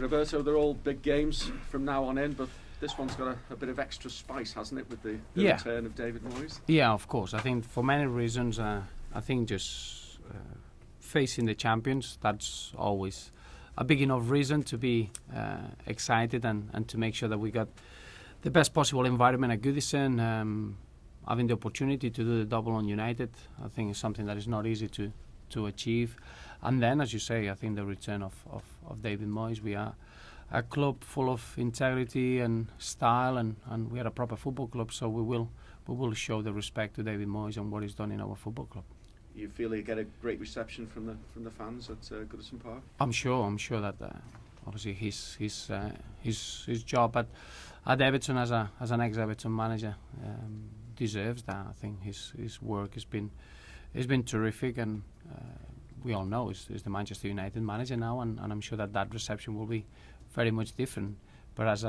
Roberto, they're all big games from now on in, but this one's got a bit of extra spice, hasn't it, with the return of David Moyes? Yeah, of course. I think for many reasons, I think just facing the champions, that's always a big enough reason to be excited and to make sure that we got the best possible environment at Goodison. Having the opportunity to do the double on United, I think is something that is not easy to achieve. And then, as you say, I think the return of David Moyes. We are a club full of integrity and style, and we are a proper football club, so we will show the respect to David Moyes and what he's done in our football club. You feel you get a great reception from the fans at Goodison Park? I'm sure that obviously his job at Everton as an ex-Everton manager deserves that. I think his work has been terrific, and we all know he's the Manchester United manager now, and I'm sure that reception will be very much different. But as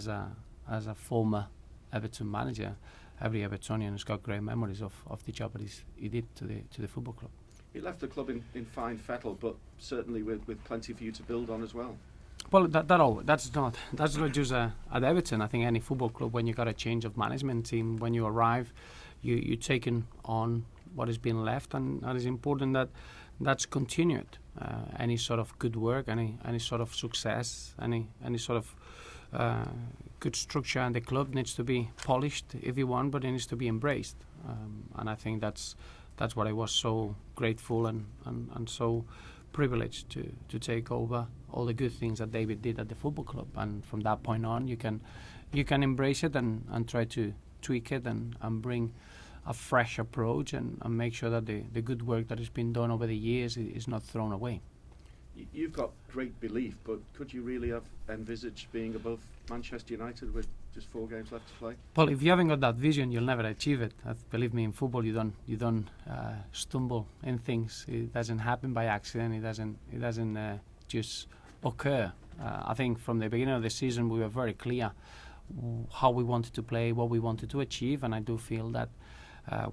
a former Everton manager, every Evertonian has got great memories of the job that he did to the football club. He left the club in fine fettle, but certainly with plenty for you to build on as well. Well, that's not just at Everton. I think any football club, when you got a change of management team, when you arrive, you taking on what has been left, and it's important that's continued. Any sort of good work, any sort of success, any sort of good structure in the club needs to be polished if you want, but it needs to be embraced. And I think that's what I was so grateful and so privileged to take over all the good things that David did at the football club. And from that point on, you can embrace it and try to tweak it and bring a fresh approach and make sure that the good work that has been done over the years is not thrown away. You've got great belief, but could you really have envisaged being above Manchester United with just 4 games left to play? Well, if you haven't got that vision, you'll never achieve it. Believe me, in football, you don't stumble in things. It doesn't happen by accident. It doesn't just occur. I think from the beginning of the season, we were very clear how we wanted to play, what we wanted to achieve, and I do feel that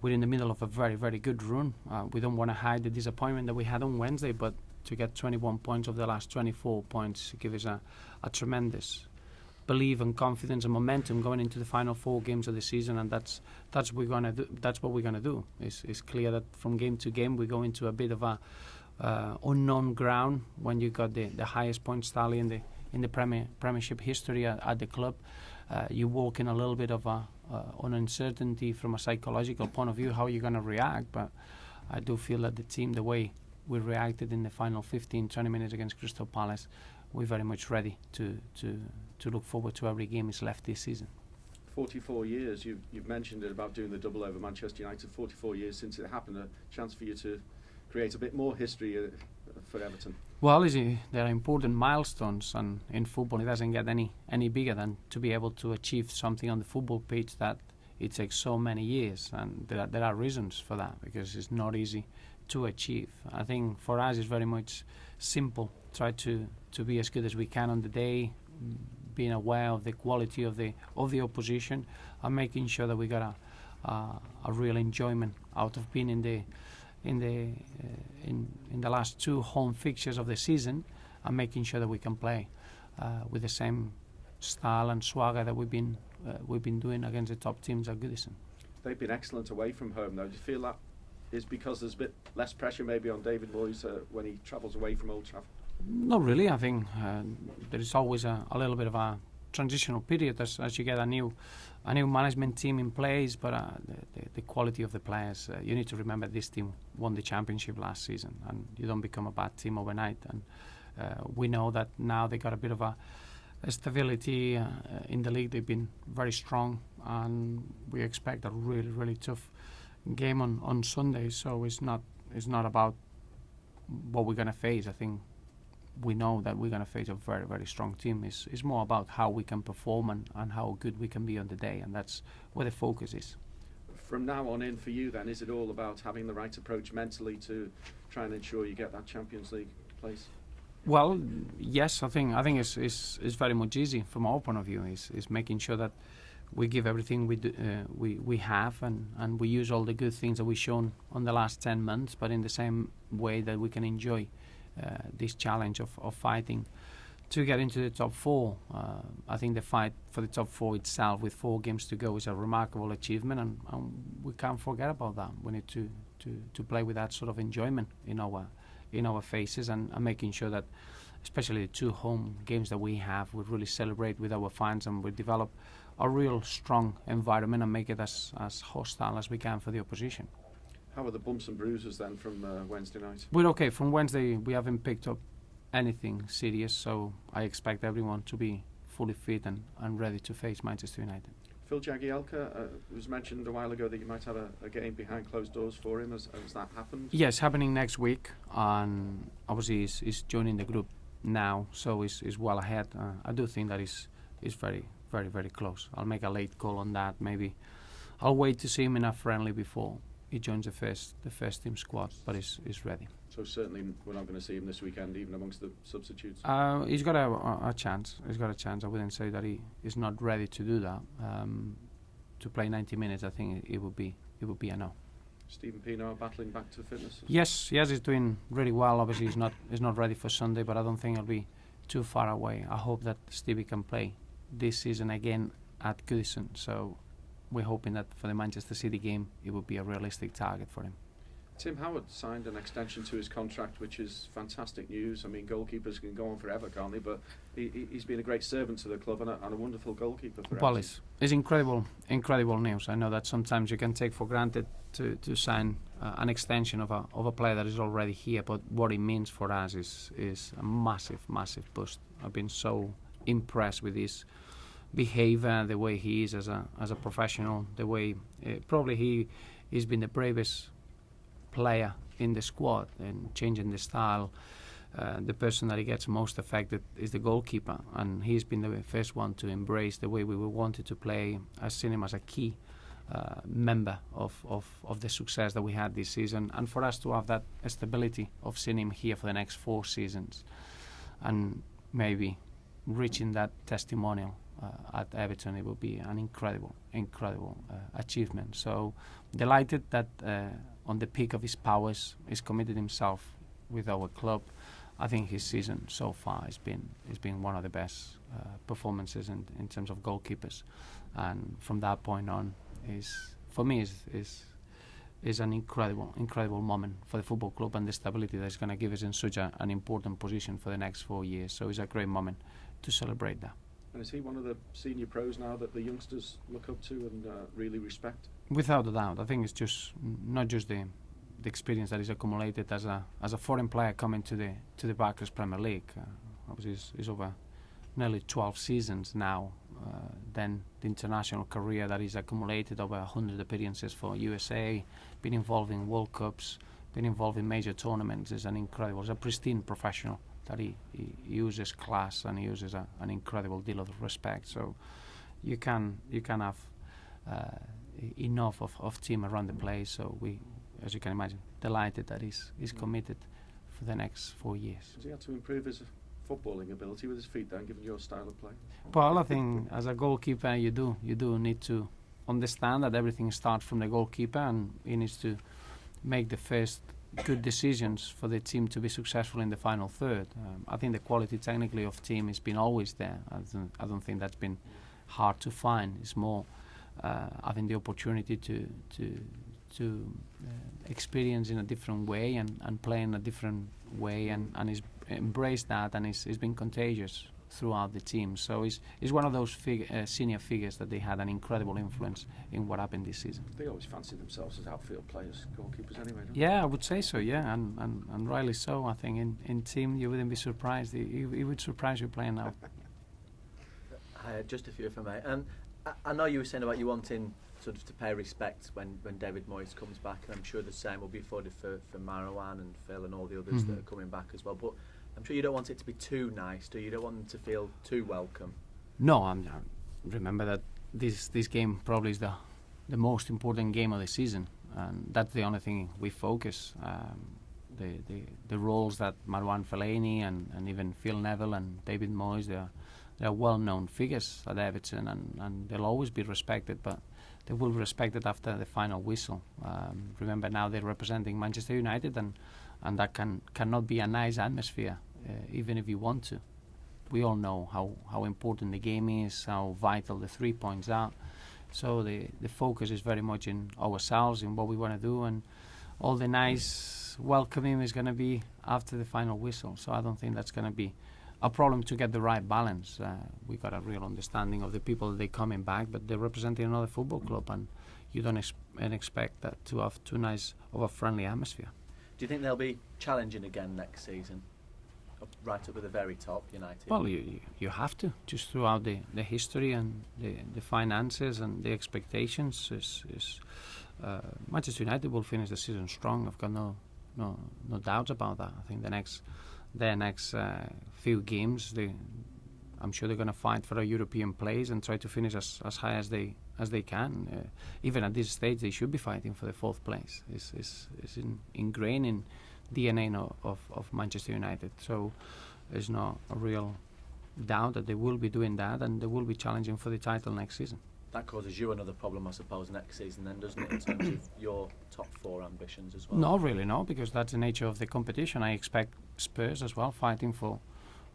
we're in the middle of a very, very good run. We don't want to hide the disappointment that we had on Wednesday, but to get 21 points of the last 24 points gives us a tremendous belief and confidence and momentum going into the final 4 games of the season, and that's what we're gonna do. That's what we're gonna do. It's clear that from game to game we go into a bit of a unknown ground when you got the highest point tally in the Premiership history at the club. You walk in a little bit of an uncertainty from a psychological point of view, how you're going to react. But I do feel that the team, the way we reacted in the final 15-20 minutes against Crystal Palace, we're very much ready to look forward to every game is left this season. 44 years, you've mentioned it about doing the double over Manchester United, 44 years since it happened, a chance for you to create a bit more history for Everton. Well, there are important milestones, and in football it doesn't get any bigger than to be able to achieve something on the football pitch that it takes so many years, and there are reasons for that, because it's not easy to achieve. I think for us it's very much simple. Try to be as good as we can on the day, being aware of the quality of the opposition, and making sure that we got a real enjoyment out of being in the last 2 home fixtures of the season, and making sure that we can play with the same style and swagger that we've been doing against the top teams at Goodison. They've been excellent away from home, though. Do you feel that is because there's a bit less pressure maybe on David Moyes when he travels away from Old Trafford? Not really. I think there is always a little bit of a transitional period as you get a new management team in place, but the quality of the players, you need to remember this team won the championship last season, and you don't become a bad team overnight, and we know that now they got a bit of a stability in the league. They've been very strong, and we expect a really, really tough game on Sunday, so it's not about what we're going to face. I think we know that we're going to face a very, very strong team. It's more about how we can perform and how good we can be on the day, and that's where the focus is. From now on in for you then, is it all about having the right approach mentally to try and ensure you get that Champions League place? Well, yes, I think it's very much easy from our point of view. Is making sure that we give everything we have and we use all the good things that we've shown on the last 10 months, but in the same way that we can enjoy this challenge of fighting to get into the top four. I think the fight for the top four itself, with 4 games to go, is a remarkable achievement, and we can't forget about that. We need to play with that sort of enjoyment in our faces, and making sure that, especially the 2 home games that we have, we really celebrate with our fans, and we develop a real strong environment and make it as hostile as we can for the opposition. How are the bumps and bruises then from Wednesday night? We're okay. From Wednesday, we haven't picked up anything serious, so I expect everyone to be fully fit and ready to face Manchester United. Phil Jagielka, it was mentioned a while ago that you might have a game behind closed doors for him. Has that happened? Yes, happening next week, and obviously he's joining the group now, so he's well ahead. I do think that is very, very, very close. I'll make a late call on that. Maybe I'll wait to see him in a friendly before he joins the first team squad, but he's ready. So certainly we're not going to see him this weekend, even amongst the substitutes. He's got a chance. He's got a chance. I wouldn't say that he is not ready to do that. To play 90 minutes, I think it would be a no. Stephen Pienaar battling back to fitness. Yes, he's doing really well. Obviously, he's not ready for Sunday, but I don't think he'll be too far away. I hope that Stevie can play this season again at Goodison. So we're hoping that for the Manchester City game, it would be a realistic target for him. Tim Howard signed an extension to his contract, which is fantastic news. I mean, goalkeepers can go on forever, can't they? But he's been a great servant to the club and a wonderful goalkeeper for Well, Everton. it's incredible news. I know that sometimes you can take for granted to sign an extension of a player that is already here, but what it means for us is a massive boost. I've been so impressed with his behavior, the way he is as a professional, the way probably he's been the bravest player in the squad and changing the style. The person that he gets most affected is the goalkeeper, and he's been the first one to embrace the way we wanted to play. I've seen him as a key member of the success that we had this season, and for us to have that stability of seeing him here for the next 4 seasons and maybe reaching that testimonial at Everton, it will be an incredible achievement. So delighted that on the peak of his powers, he's committed himself with our club. I think his season so far has been one of the best performances in terms of goalkeepers, and from that point on, for me is an incredible moment for the football club and the stability that's going to give us in such an important position for the next 4 years. So it's a great moment to celebrate that. And is he one of the senior pros now that the youngsters look up to and really respect? Without a doubt, I think it's just not just the experience that is accumulated as a foreign player coming to the Barclays Premier League. Obviously, it's over nearly 12 seasons now. Then the international career that is accumulated, over 100 appearances for USA, been involved in World Cups, been involved in major tournaments. Is an incredible, it's a pristine professional that he uses class and he uses an incredible deal of respect. So you can have enough of team around the place. So we, as you can imagine, delighted that he's committed for the next 4 years. Has he had to improve his footballing ability with his feet then, given your style of play? Well, I think as a goalkeeper, you do need to understand that everything starts from the goalkeeper, and he needs to make the first good decisions for the team to be successful in the final third. I think the quality technically of team has been always there. I don't think that's been hard to find. It's more having the opportunity to experience in a different way and play in a different way, and he's embraced that, and he's been contagious throughout the team. So he's one of those senior figures that they had an incredible influence in what happened this season. They always fancy themselves as outfield players, goalkeepers anyway, don't Yeah, I would say so, yeah, and rightly so. I think in team you wouldn't be surprised. He would surprise you playing now. Just a few, if I may. I know you were saying about you wanting sort of to pay respect when David Moyes comes back, and I'm sure the same will be afforded for Marwan and Phil and all the others that are coming back as well. But I'm sure you don't want it to be too nice, do you? You don't want them to feel too welcome. No, I remember that this game probably is the most important game of the season, and that's the only thing we focus. The roles that Marwan Fellaini and even Phil Neville and David Moyes, they're well-known figures at Everton, and they'll always be respected, but they will be respected after the final whistle. Remember, now they're representing Manchester United, and that cannot be a nice atmosphere, even if you want to. we all know how important the game is, how vital the 3 points are. So the focus is very much in ourselves, in what we want to do, and all the nice welcoming is going to be after the final whistle. So I don't think that's going to be a problem to get the right balance. We got a real understanding of the people that they're coming back, but they're representing another football club, and you don't expect that to have too nice of a friendly atmosphere. Do you think they'll be challenging again next season? Right up at the very top, United? Well, you have to, just throughout the history and the finances and the expectations. Manchester United will finish the season strong. I've got no doubts about that. I think their next few games, I'm sure they're going to fight for a European place and try to finish as high as they can. Even at this stage, they should be fighting for the 4th place. It's ingrained in DNA of Manchester United. So there's not a real doubt that they will be doing that, and they will be challenging for the title next season. That causes you another problem, I suppose, next season then, doesn't it, in terms of your top 4 ambitions as well? No, really, no, because that's the nature of the competition. I expect Spurs as well fighting for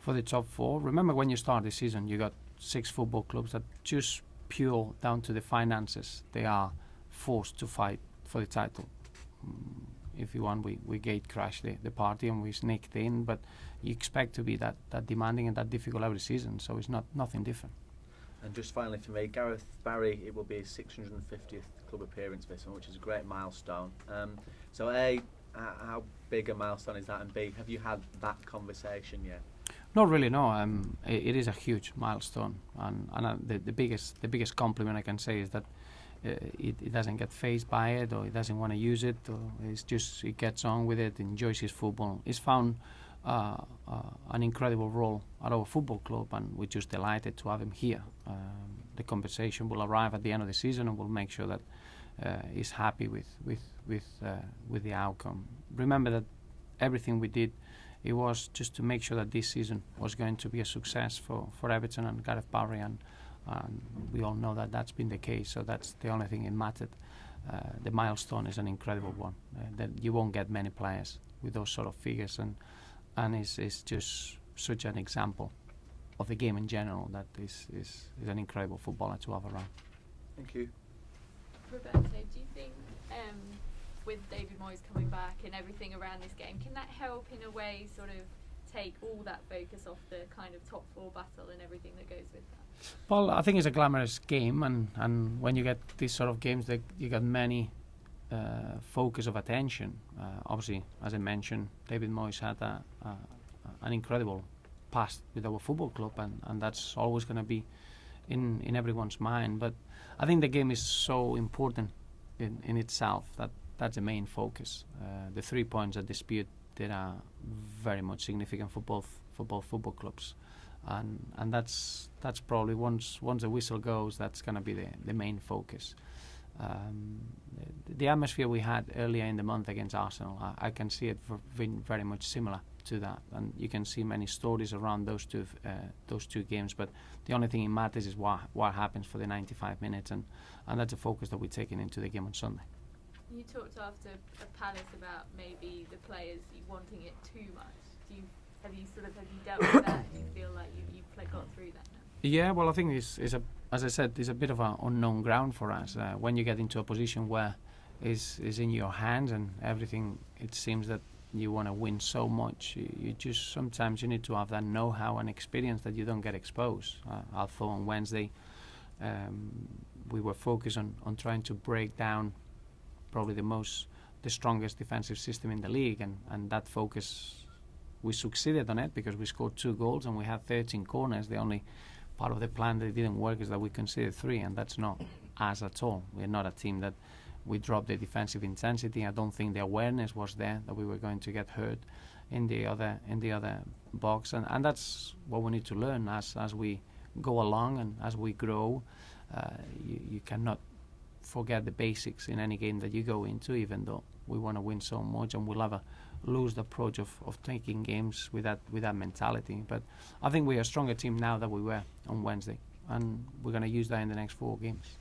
the top 4. Remember, when you start the season, you got 6 football clubs that just pure down to the finances, they are forced to fight for the title. If you want, we gate crash the party and we sneaked in, but you expect to be that demanding and that difficult every season, so it's nothing different. And just finally for me, Gareth Barry, it will be his 650th club appearance this one, which is a great milestone. So A, how big a milestone is that, and B, have you had that conversation yet? Not really, no. It is a huge milestone, and the biggest compliment I can say is that it doesn't get phased by it, or it doesn't want to use it, or it gets on with it, enjoys his football. He's found an incredible role at our football club, and we're just delighted to have him here. The compensation will arrive at the end of the season, and we'll make sure that he's happy with the outcome. Remember that everything we did, it was just to make sure that this season was going to be a success for Everton and Gareth Barry, and we all know that that's been the case, so that's the only thing that mattered. The milestone is an incredible one. That you won't get many players with those sort of figures, and it's just such an example of the game in general that is an incredible footballer to have around. Thank you. Roberto, do you think with David Moyes coming back and everything around this game, can that help in a way sort of take all that focus off the kind of top 4 battle and everything that goes with that? Well, I think it's a glamorous game, and when you get these sort of games, you got many focus of attention. Obviously, as I mentioned, David Moyes had an incredible past with our football club, and that's always going to be in everyone's mind. But I think the game is so important in itself that that's the main focus. The 3 points at dispute, they are very much significant for both football clubs. And that's probably once the whistle goes, that's going to be the main focus. The atmosphere we had earlier in the month against Arsenal, I can see it being very much similar to that, and you can see many stories around those two games. But the only thing that matters is what happens for the 95 minutes, and that's a focus that we're taking into the game on Sunday. You talked after Palace about maybe the players wanting it too much. Have you dealt with that? Do you feel like you've got through that now? Yeah, well, I think as I said, it's a bit of an unknown ground for us. When you get into a position where is in your hands and everything, it seems that you want to win so much. You just sometimes you need to have that know-how and experience that you don't get exposed. I thought on Wednesday we were focused on trying to break down probably the strongest defensive system in the league, and that focus, we succeeded on it because we scored 2 goals and we had 13 corners. The only part of the plan that didn't work is that we conceded 3, and that's not us at all. We're not a team that we dropped the defensive intensity. I don't think the awareness was there that we were going to get hurt in the other box, and that's what we need to learn as we go along and as we grow. You cannot forget the basics in any game that you go into, even though we want to win so much, and we'll have a loose approach of taking games with that mentality. But I think we're a stronger team now than we were on Wednesday, and we're going to use that in the next 4 games.